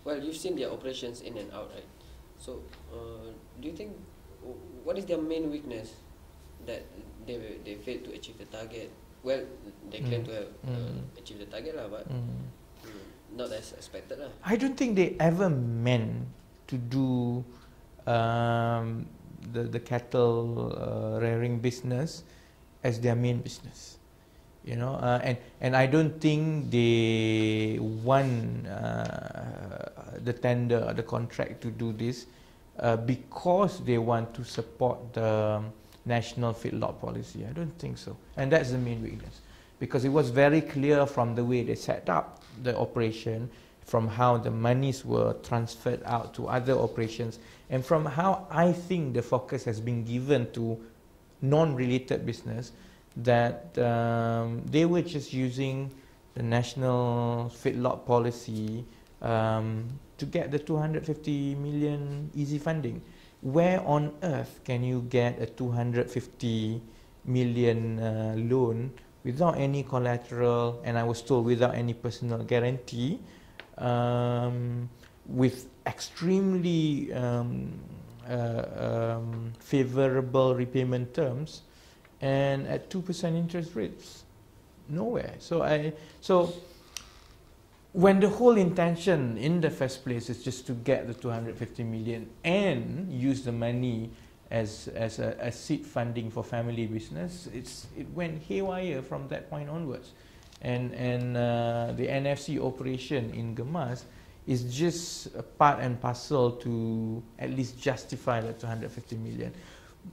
well, you've seen their operations in and out, right? So, do you think what is their main weakness that they failed to achieve the target? Well, they claim to have achieved the target lah, but not as expected lah. I don't think they ever meant to do the cattle rearing business as their main business, you know, and I don't think they won the tender, the contract to do this because they want to support the national feedlot policy. I don't think so, and that's the main weakness, because it was very clear from the way they set up the operation, from how the monies were transferred out to other operations, and from how I think the focus has been given to non-related business, that they were just using the national feedlot policy to get the 250 million easy funding. Where on earth can you get a 250 million loan without any collateral, and I was told without any personal guarantee, with extremely favorable repayment terms, and at 2% interest rates? Nowhere. So when the whole intention in the first place is just to get the 250 million and use the money as a seed funding for family business, it went haywire from that point onwards. And the NFC operation in Gemas is just a part and parcel to at least justify the 250 million.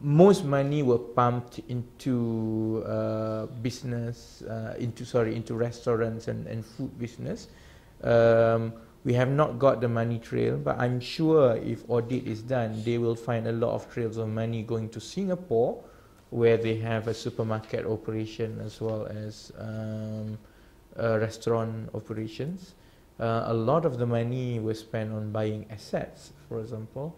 Most money were pumped into business, into restaurants and food business. We have not got the money trail, but I'm sure if audit is done, they will find a lot of trails of money going to Singapore, where they have a supermarket operation as well as restaurant operations. A lot of the money was spent on buying assets, for example.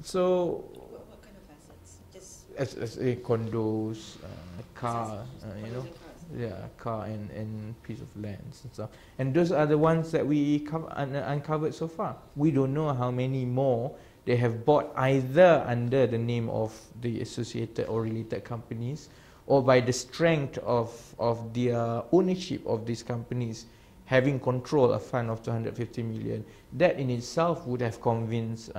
So, what kind of assets? Just as condos, car, you know. Yeah, car and piece of land and stuff. And those are the ones that we uncovered so far. We don't know how many more they have bought, either under the name of the associated or related companies, or by the strength of their ownership of these companies having control a fund of 250 million. That in itself would have convinced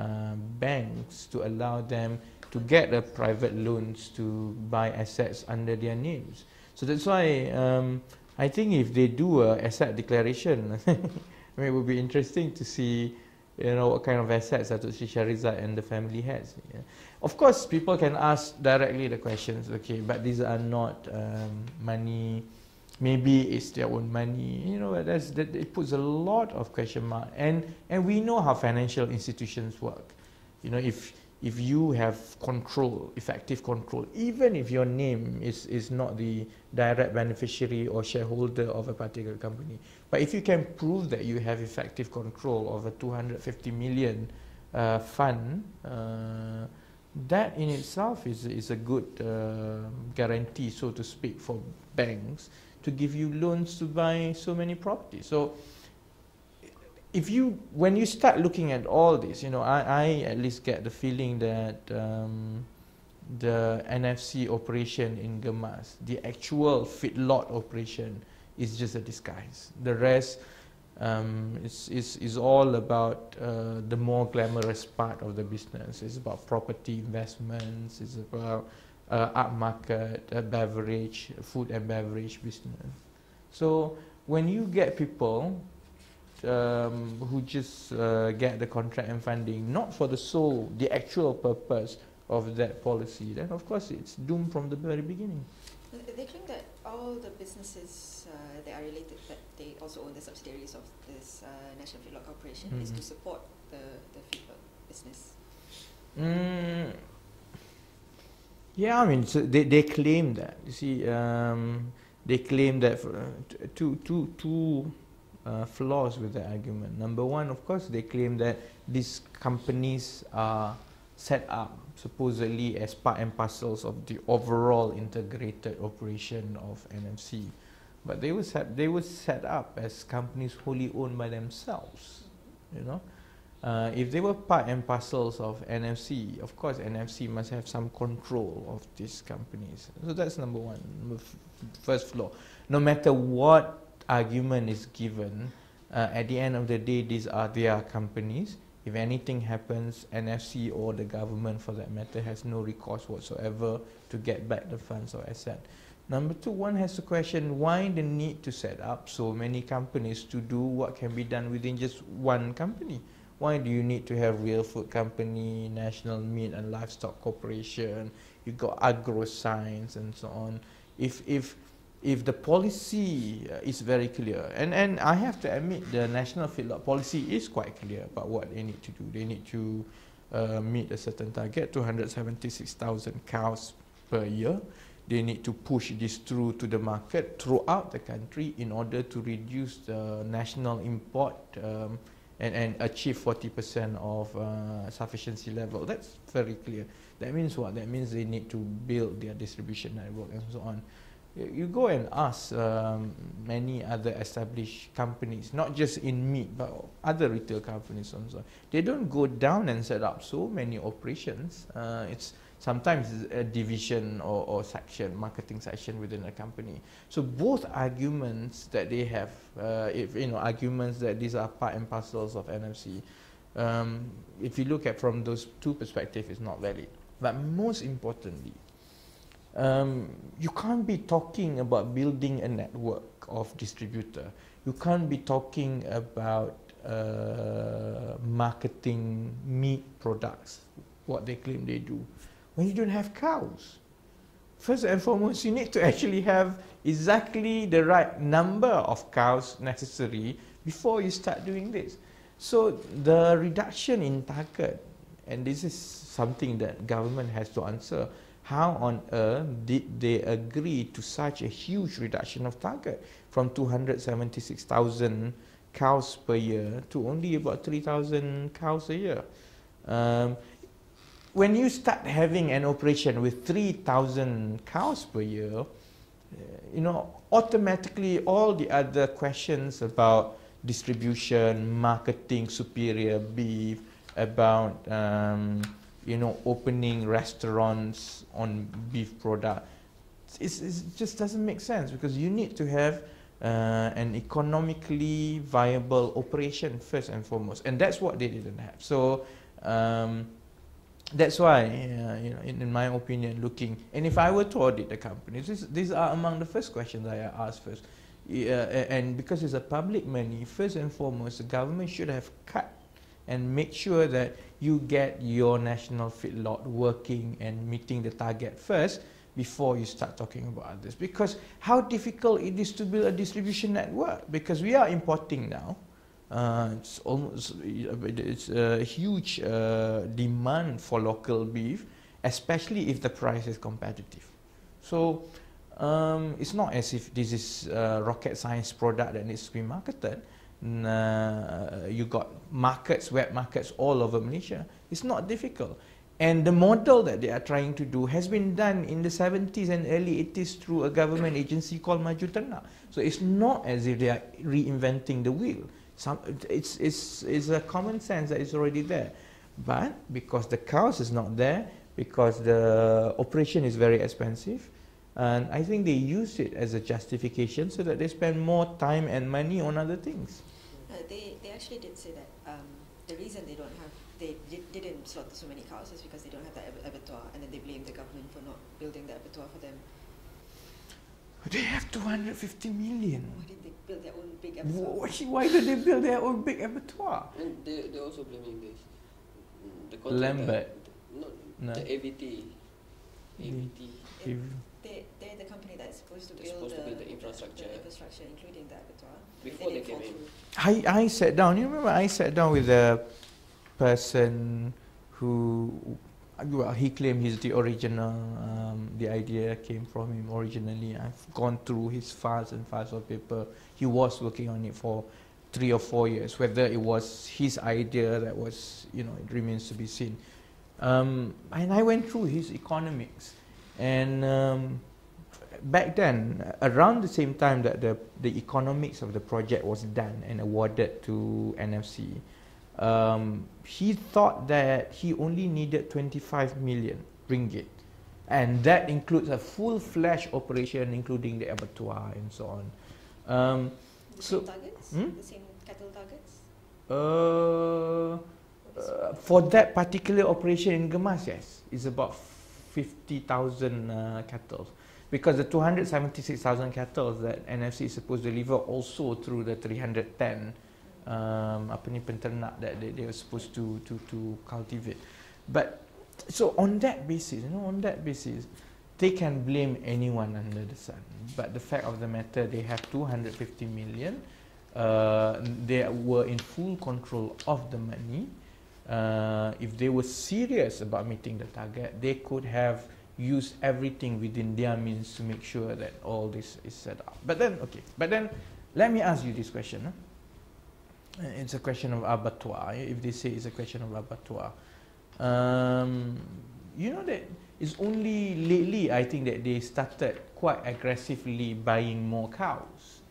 banks to allow them to get private loans to buy assets under their names. So that's why I think if they do a asset declaration, I mean, it would be interesting to see, you know, what kind of assets Datuk Sri Shahrizad and the family has. Yeah. Of course, people can ask directly the questions, okay, but these are not money. Maybe it's their own money. You know, that it puts a lot of question mark. And we know how financial institutions work. You know, if you have control, effective control, even if your name is not the direct beneficiary or shareholder of a particular company, but if you can prove that you have effective control of a 250 million fund, that in itself is a good guarantee, so to speak, for banks to give you loans to buy so many properties. So when you start looking at all this, you know, I at least get the feeling that the NFC operation in Gemas, the actual feedlot operation, is just a disguise. The rest is all about the more glamorous part of the business. It's about property investments. It's about upmarket beverage, food and beverage business. So when you get people who just get the contract and funding not for the actual purpose of that policy, then of course it's doomed from the very beginning. They claim that all the businesses that are related, that they also own the subsidiaries of this National Feedlot Corporation, is to support the feedlot business. Yeah, I mean, so they claim that. You see, they claim that two flaws with the argument. Number one, of course, they claim that these companies are set up supposedly as part and parcels of the overall integrated operation of NFC. but they were set up as companies wholly owned by themselves. You know, if they were part and parcels of NFC, of course NFC must have some control of these companies. So that's number one, first flaw. No matter what argument is given, at the end of the day, these are their companies. If anything happens, NFC or the government for that matter has no recourse whatsoever to get back the funds or asset. Number two, one has to question why the need to set up so many companies to do what can be done within just one company. Why do you need to have Real Food Company, National Meat and Livestock Corporation, you've got AgroScience and so on. If the policy is very clear, and I have to admit the National Feedlot policy is quite clear about what they need to do. They need to meet a certain target, 276,000 cows per year. They need to push this through to the market throughout the country in order to reduce the national import and achieve 40% of sufficiency level. That's very clear. That means what? That means they need to build their distribution network and so on. You go and ask many other established companies, not just in meat, but other retail companies and so on. They don't go down and set up so many operations. It's sometimes a division or section, marketing section within a company. So both arguments that they have, if you know, arguments that these are part and parcels of NFC, if you look at from those two perspectives, it's not valid. But most importantly, you can't be talking about building a network of distributor. You can't be talking about marketing meat products, what they claim they do, when you don't have cows. First and foremost, you need to actually have exactly the right number of cows necessary before you start doing this. So the reduction in target, and this is something that government has to answer, how on earth did they agree to such a huge reduction of target from 276,000 cows per year to only about 3,000 cows a year? When you start having an operation with 3,000 cows per year, you know, automatically all the other questions about distribution, marketing superior beef, about you know, opening restaurants on beef product, it just doesn't make sense, because you need to have an economically viable operation first and foremost, and that's what they didn't have. So that's why, you know, in my opinion, looking, and if I were to audit the companies, these are among the first questions I ask first. And because it's a public money, first and foremost, the government should have cut and make sure that you get your national feedlot working and meeting the target first before you start talking about others. Because how difficult it is to build a distribution network, because we are importing now. It's a huge demand for local beef, especially if the price is competitive. So it's not as if this is a rocket science product that needs to be marketed. You got markets, wet markets all over Malaysia. It's not difficult. And the model that they are trying to do has been done in the 70s and early 80s through a government agency called Maju Ternak. So it's not as if they are reinventing the wheel. It's a common sense that is already there. But because the cows is not there, because the operation is very expensive, and I think they use it as a justification so that they spend more time and money on other things. They actually did say that the reason they didn't slaughter so many cows is because they don't have the abattoir, and then they blame the government for not building the abattoir for them. They have 250 million. Why did they build their own big abattoir? Why do they build their own big abattoir? And they're also blaming this. The Lambert. No. The AVT. They're the company that's supposed to build the infrastructure, including the abattoir. Before they came in. I sat down, you remember I sat down with a person who, well, he claimed he's the original, the idea came from him originally. I've gone through his files and files of paper. He was working on it for 3 or 4 years. Whether it was his idea, that was, you know, it remains to be seen. And I went through his economics, and back then, around the same time that the economics of the project was done and awarded to NFC, he thought that he only needed 25 million ringgit, and that includes a full-fledged operation, including the abattoir and so on. The same targets? The same cattle targets? For that particular operation in Gemas, yes, it's about 50,000 cattle, because the 276,000 cattle that NFC is supposed to deliver also through the 310 penternak that they were supposed to cultivate. But so on that basis, they can blame anyone under the sun. But the fact of the matter, they have 250 million. They were in full control of the money. If they were serious about meeting the target, they could have used everything within their means to make sure that all this is set up. But then, let me ask you this question. It's a question of abattoir. If they say it's a question of abattoir, you know that it's only lately, I think, that they started quite aggressively buying more cows.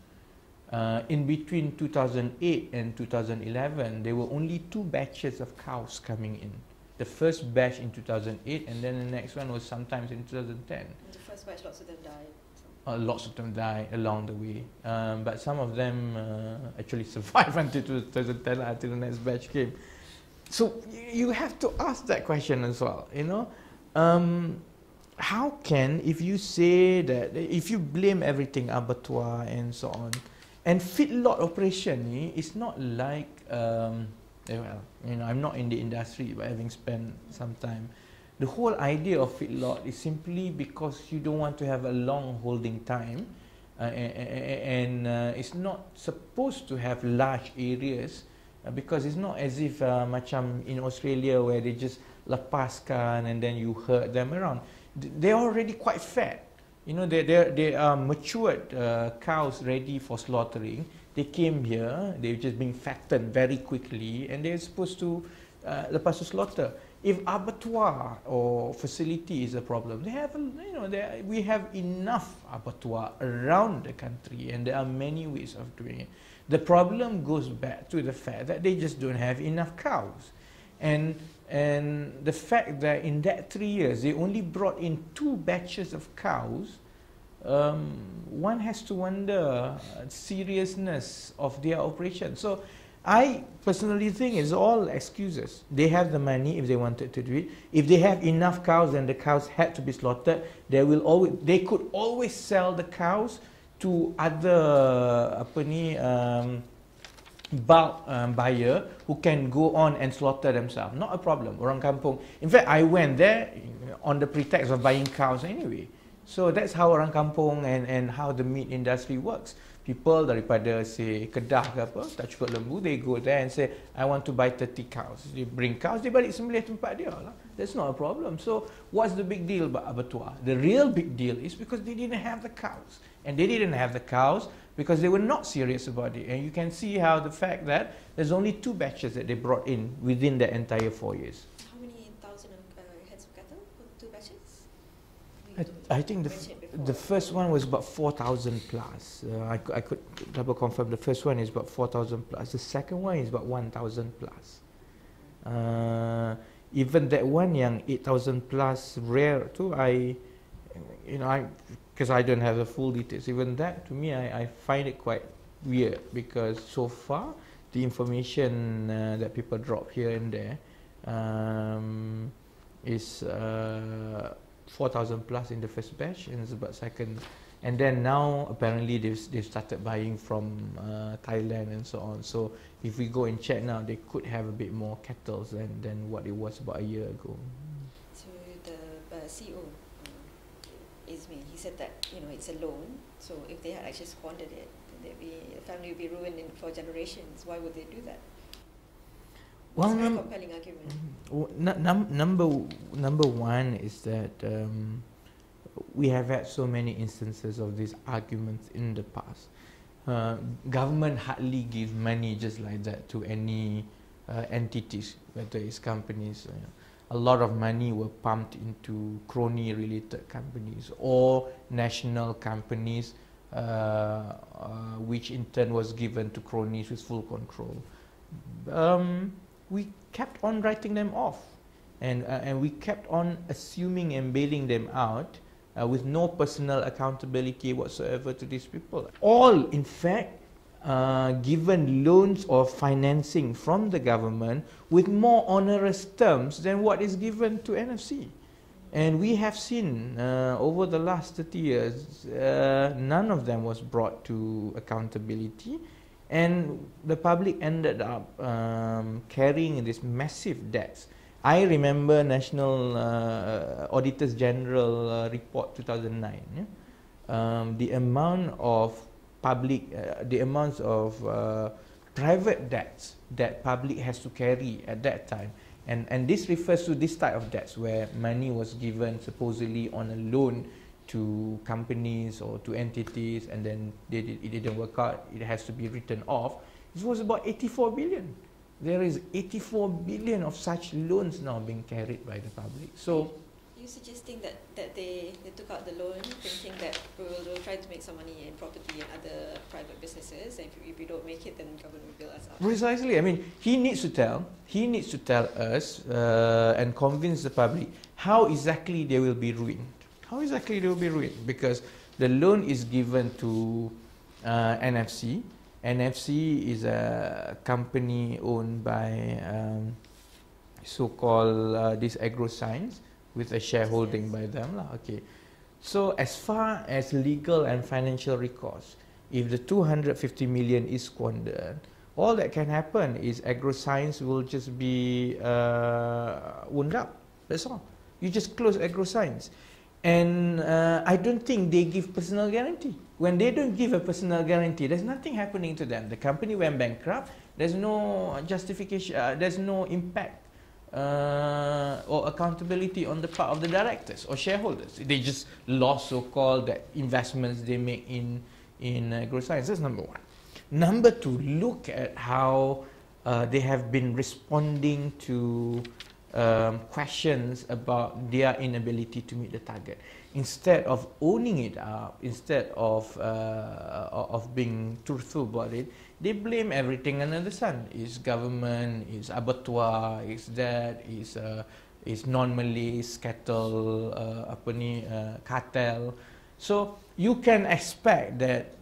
In between 2008 and 2011, there were only 2 batches of cows coming in. The first batch in 2008, and then the next one was sometimes in 2010. The first batch, lots of them died. Lots of them died along the way, but some of them actually survived until 2010, until the next batch came. So you have to ask that question as well, you know. How can, if you say that, if you blame everything, abattoir and so on, and feedlot operation is not like, well, you know, I'm not in the industry, but having spent some time, the whole idea of feedlot is simply because you don't want to have a long holding time, and it's not supposed to have large areas, because it's not as if macam in Australia where they just lepaskan and then you herd them around. They're already quite fat. You know, they are matured cows ready for slaughtering. They came here, they're just being fattened very quickly, and they're supposed to lepas to slaughter. If abattoir or facility is a problem, they have, you know, we have enough abattoir around the country, and there are many ways of doing it. The problem goes back to the fact that they just don't have enough cows, and the fact that in that 3 years they only brought in 2 batches of cows. One has to wonder seriousness of their operation. So I personally think it's all excuses. They have the money if they wanted to do it. If they have enough cows and the cows had to be slaughtered, they could always sell the cows to other bulk buyer who can go on and slaughter themselves. Not a problem. Orang kampung. In fact, I went there on the pretext of buying cows anyway. So that's how orang kampung and how the meat industry works. People daripada say Kedah ke apa, tak cukup lembu, they go there and say, I want to buy 30 cows. They bring cows, they balik sembelih tempat dia lah. That's not a problem. So what's the big deal about abattoir? The real big deal is because they didn't have the cows. And they didn't have the cows because they were not serious about it. And you can see how the fact that there's only 2 batches that they brought in within the entire 4 years. How many thousand heads of cattle for 2 batches? I think the first one was about 4,000 plus. I could double confirm. The first one is about 4,000 plus. The second one is about 1,000 plus. Even that one yang 8,000 plus rare too, because I don't have the full details. Even that, to me, I find it quite weird, because so far the information that people drop here and there is 4,000 plus in the first batch, and it's about second, and then now apparently they've started buying from Thailand and so on. So if we go and check now, they could have a bit more cattle than what it was about a year ago. So the CEO, Ismi, he said that, you know, it's a loan, so if they had actually squandered it, then the family would be ruined for generations. Why would they do that? Well, it's a very compelling argument. Number one is that we have had so many instances of these arguments in the past. Government hardly gives money just like that to any entities, whether it's companies. a lot of money were pumped into crony-related companies or national companies, which in turn was given to cronies with full control. We kept on writing them off, and we kept on assuming and bailing them out with no personal accountability whatsoever to these people. All, in fact, given loans or financing from the government with more onerous terms than what is given to NFC. And we have seen over the last 30 years, none of them was brought to accountability, and the public ended up carrying these massive debts. I remember National Auditors General report 2009. Yeah? The amount of the amounts of private debts that public has to carry at that time, and this refers to this type of debts where money was given supposedly on a loan to companies or to entities, and then it didn't work out, it has to be written off. It was about 84 billion. There is 84 billion of such loans now being carried by the public. So you're suggesting that they took out the loan thinking that we'll try to make some money in property and other private businesses, and if we don't make it, then government will bail us out. Precisely. I mean, he needs to tell us and convince the public how exactly they will be ruined. How exactly they will be ruined? Because the loan is given to NFC. NFC is a company owned by so-called this AgroScience, with a shareholding by them. Okay. So as far as legal and financial recourse, if the 250 million is squandered, all that can happen is AgroScience will just be wound up. That's all. You just close AgroScience. And I don't think they give personal guarantee. When they don't give a personal guarantee, there's nothing happening to them. The company went bankrupt. There's no justification. There's no impact or accountability on the part of the directors or shareholders. They just lost so-called that investments they make in AgroScience. That's number one. Number two, look at how they have been responding to questions about their inability to meet the target. Instead of owning it up, instead of being truthful about it, they blame everything under the sun. It's government, it's abattoir, it's that, it's non-Malays, cattle, cartel. So you can expect that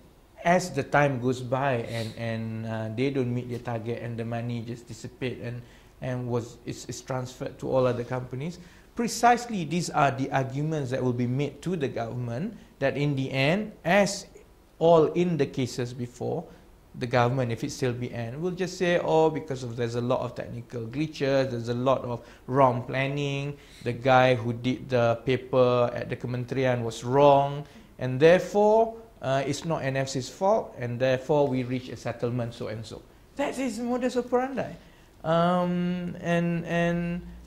as the time goes by and they don't meet their target and the money just dissipate and is transferred to all other companies, precisely these are the arguments that will be made to the government, that in the end, as all in the cases before, the government, if it still be end, will just say, oh, because of there's a lot of technical glitches, there's a lot of wrong planning, the guy who did the paper at the Kementerian was wrong, and therefore it's not NFC's fault, and therefore we reach a settlement so and so. That is modus operandi. And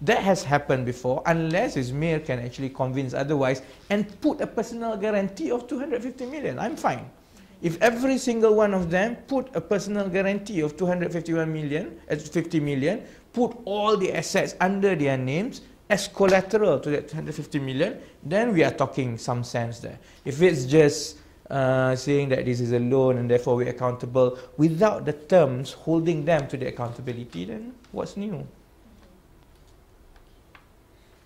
that has happened before, unless Ismail can actually convince otherwise and put a personal guarantee of 250 million. I'm fine. If every single one of them put a personal guarantee of 251 million, 50 million, put all the assets under their names as collateral to that 250 million, then we are talking some sense there. If it's just saying that this is a loan and therefore we're accountable without the terms holding them to the accountability, then what's new?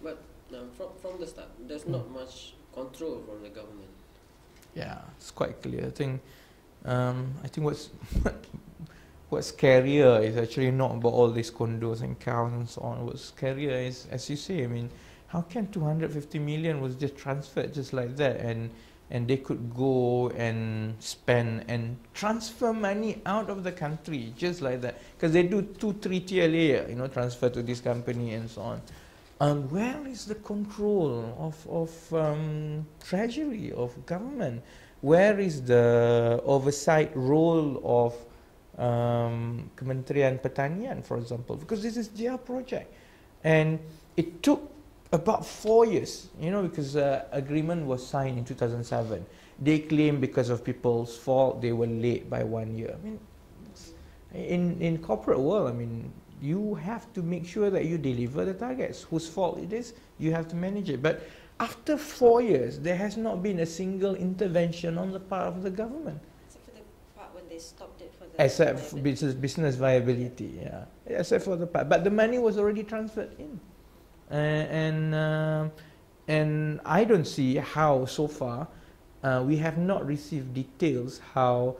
But from the start, there's not much control from the government. Yeah, it's quite clear. I think what's scarier is actually not about all these condos and cows and so on. What's scarier is, as you say, I mean, how can 250 million was just transferred just like that, and they could go and spend and transfer money out of the country just like that, because they do 2-3 tier layer, transfer to this company and so on. Where is the control of treasury, of government? Where is the oversight role of Kementerian Pertanian, for example? Because this is their project, and it took about 4 years, because agreement was signed in 2007. They claim because of people's fault they were late by 1 year. I mean, in corporate world, I mean, You have to make sure that you deliver the targets. Whose fault it is, you have to manage it. But after 4 years, there has not been a single intervention on the part of the government. Except for the part when they stopped it for the Except for viability. business viability, yeah. Except for the part, but the money was already transferred in, and I don't see how so far we have not received details how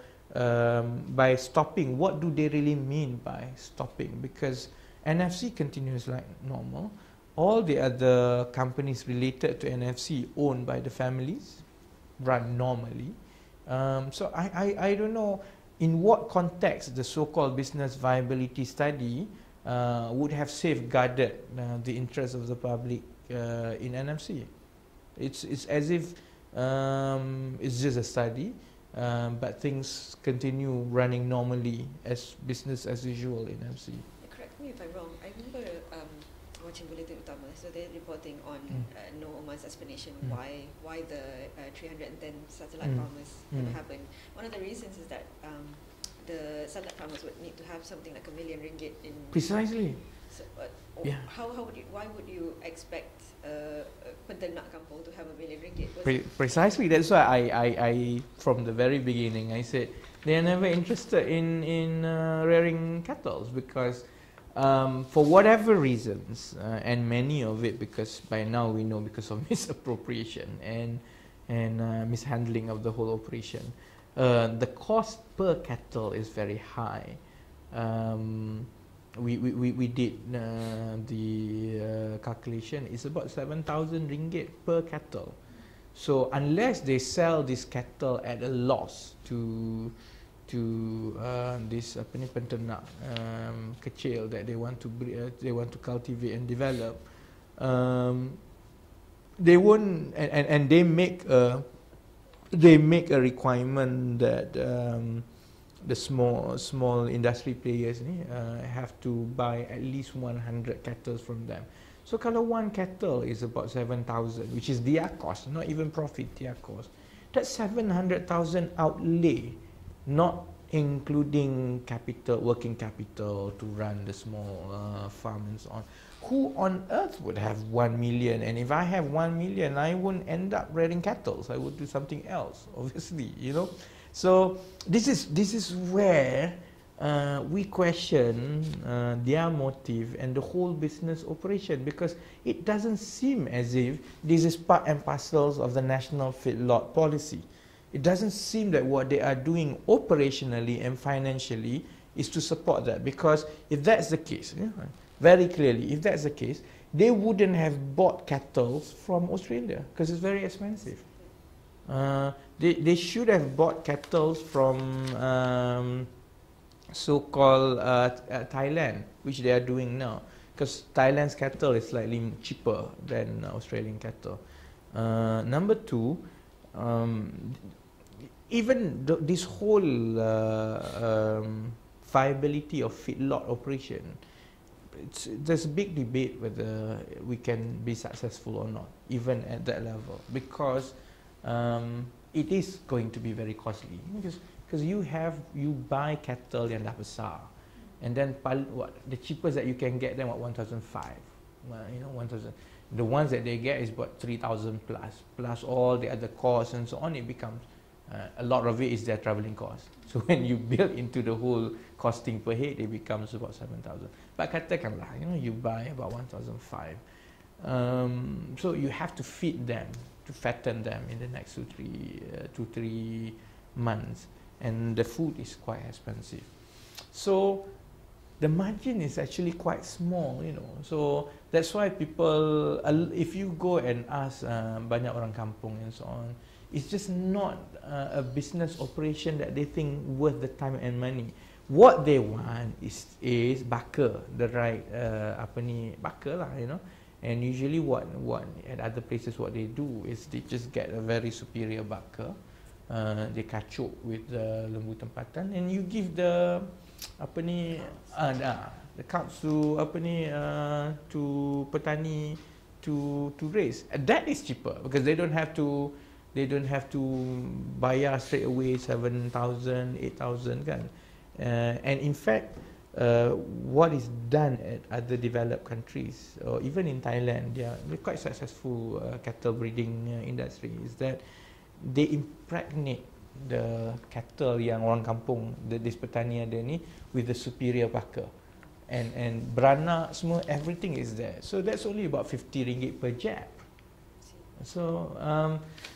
by stopping, what do they really mean by stopping? Because NFC continues like normal. All the other companies related to NFC owned by the families run normally. So I don't know in what context the so-called business viability study would have safeguarded the interests of the public in NFC. It's as if it's just a study, but things continue running normally as business as usual in NFC. Correct me if I'm wrong. I remember watching Bulletin Utama, so they're reporting on Noor Omar's explanation why the 310 satellite farmers never happened. One of the reasons is that the satellite farmers would need to have something like RM1 million in. Precisely. So, Yeah. why would you expect Penternak Kampung to have RM1 million? Precisely. That's why I from the very beginning I said they are never interested in rearing cattle because for whatever reasons and many of it because by now we know because of misappropriation and mishandling of the whole operation, the cost per cattle is very high. We did the calculation. It's about 7,000 ringgit per cattle. So unless they sell this cattle at a loss to this penternak kecil that they want to cultivate and develop, they won't and they make a requirement that the small industry players have to buy at least 100 cattle from them. So kalau one cattle is about 7,000, which is their cost, not even profit, their cost. That's 700,000 outlay, not including capital, working capital to run the small farm and so on. Who on earth would have 1 million? And if I have 1 million, I won't end up rearing cattle. So I would do something else, obviously, you know. So this is where we question their motive and the whole business operation, because it doesn't seem as if this is part and parcels of the national feedlot policy. It doesn't seem that what they are doing operationally and financially is to support that, because if that's the case, very clearly, if that's the case, they wouldn't have bought cattle from Australia because it's very expensive. They should have bought cattle from so-called Thailand, which they are doing now, because Thailand's cattle is slightly cheaper than Australian cattle. Number two, even this whole viability of feedlot operation, there's a big debate whether we can be successful or not, even at that level, because it is going to be very costly. Because you buy cattle yang dah besar, and then what the cheapest that you can get them at 1,500, 1,000. The ones that they get is about 3,000 plus all the other costs and so on. It becomes a lot of it is their travelling cost. So when you build into the whole costing per head, it becomes about 7,000. But katakanlah, you buy about 1,500. So you have to feed them, to fatten them in the next 2-3 months, and the food is quite expensive. So the margin is actually quite small, So that's why people, if you go and ask banyak orang kampung and so on, it's just not a business operation that they think worth the time and money. What they want is bakar, the right bakar lah, And usually what at other places what they do is they just get a very superior bakar. They kacuk with the lembu tempatan, and you give the the cows to to petani to raise. That is cheaper because they don't have to bayar straight away 7,000, 8,000 kan. And in fact what is done at other developed countries, or even in Thailand, they're quite successful cattle breeding industry, is that they impregnate the cattle yang orang kampung, this petani ada ni, with the superior packer. And beranak semua, everything is there. So that's only about 50 ringgit per jab. So,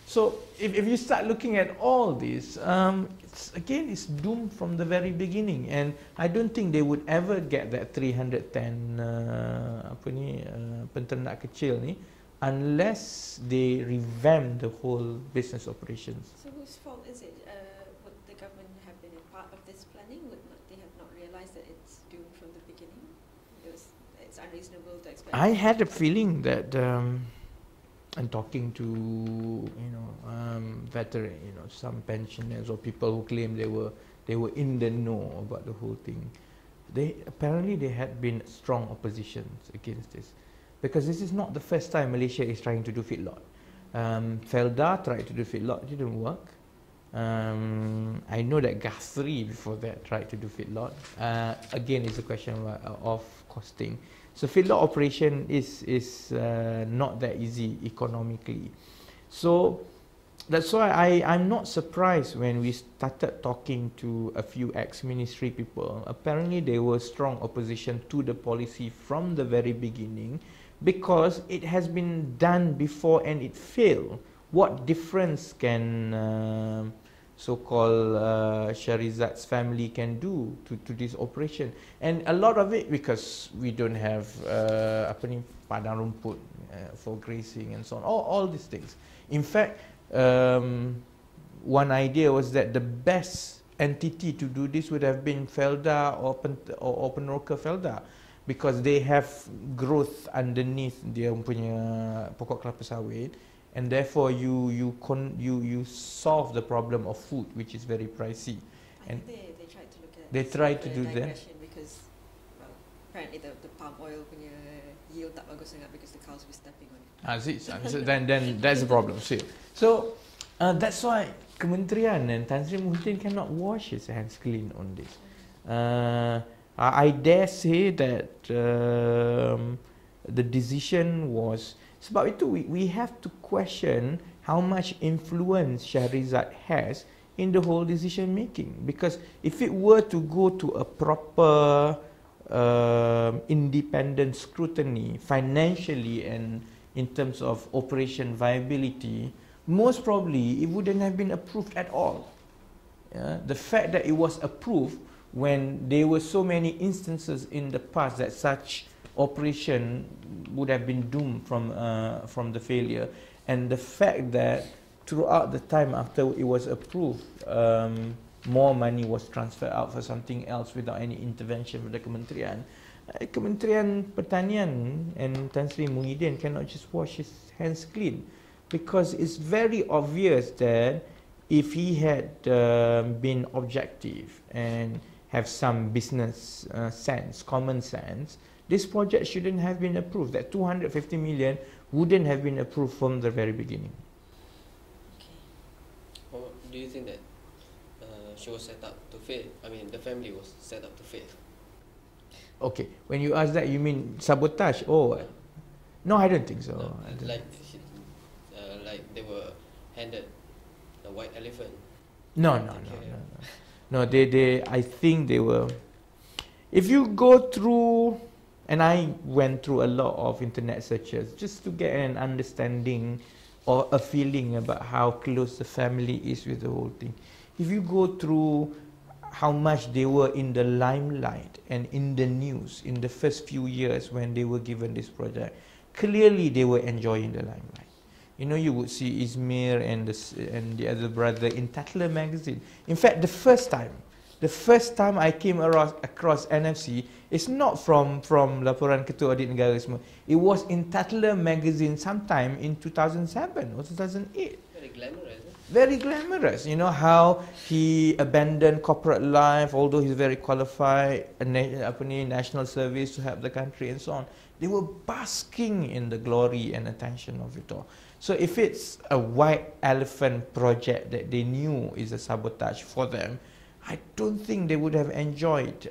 so if you start looking at all this, it's doomed from the very beginning, and I don't think they would ever get that 310 penternak kecil ni, unless they revamp the whole business operations. So whose fault is it? Would the government have been a part of this planning? Would not they have not realised that it's doomed from the beginning? It's unreasonable to expect. I had a feeling that. And talking to veteran, some pensioners or people who claim they were in the know about the whole thing. They had been strong oppositions against this, because this is not the first time Malaysia is trying to do feedlot. Felda tried to do feedlot, it didn't work. I know that Guthrie before that tried to do feedlot. Again, it's a question of costing. So feedlot operation is not that easy economically. So that's why I'm not surprised when we started talking to a few ex-ministry people. Apparently there was strong opposition to the policy from the very beginning, because it has been done before and it failed. What difference can so-called Shahrizad's family can do to this operation? And a lot of it because we don't have padang rumput for grazing and so on, all these things. In fact, one idea was that the best entity to do this would have been Felda or Peneroka Felda, because they have growth underneath dia punya pokok kelapa sawit. And therefore, you solve the problem of food, which is very pricey. And they tried to look at. They tried to do that because, well, apparently the palm oil punya yield tak bagus sangat because the cows were stepping on it. So then that's the problem. See, so that's why Kementerian and Tan Sri Muhyiddin cannot wash his hands clean on this. I dare say that the decision was. Sebab itu we have to question how much influence Shahrizad has in the whole decision making, because if it were to go to a proper independent scrutiny financially and in terms of operation viability, most probably it wouldn't have been approved at all. The fact that it was approved when there were so many instances in the past that such operation would have been doomed from the failure, and the fact that throughout the time after it was approved, more money was transferred out for something else without any intervention from the Kementerian. Kementerian Pertanian and Tan Sri Muhyiddin cannot just wash his hands clean, because it's very obvious that if he had been objective and have some business sense, common sense, this project shouldn't have been approved. That 250 million wouldn't have been approved from the very beginning. Okay. Or do you think that she was set up to fail? I mean, the family was set up to fail. Okay, when you ask that, you mean sabotage? Oh, no, I don't think so. No, like they were handed a white elephant. No. I think they were. If you go through, and I went through a lot of internet searches just to get an understanding or a feeling about how close the family is with the whole thing. If you go through how much they were in the limelight and in the news in the first few years when they were given this project, clearly they were enjoying the limelight. You know, you would see Izmir and the other brother in Tatler magazine. In fact, the first time I came across NFC, it's not from laporan Ketua Audit Negara semua. It was in Tatler magazine sometime in 2007 or 2008. Very glamorous. Very glamorous. You know how he abandoned corporate life, although he's very qualified, national service to help the country and so on. They were basking in the glory and attention of it all. So if it's a white elephant project that they knew is a sabotage for them, I don't think they would have enjoyed,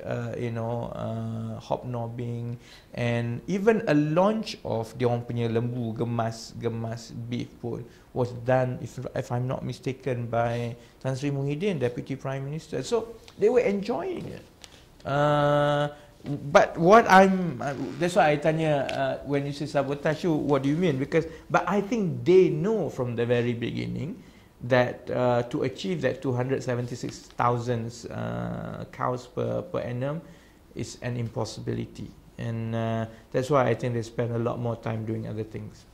hobnobbing, and even a launch of dia orang punya lembu gemas beef pun was done, if I'm not mistaken, by Tan Sri Muhyiddin, Deputy Prime Minister. So they were enjoying it. But what that's why I tanya, when you say sabotage, what do you mean? But I think they know from the very beginning that to achieve that 276,000 cows per annum is an impossibility, and that's why I think they spend a lot more time doing other things.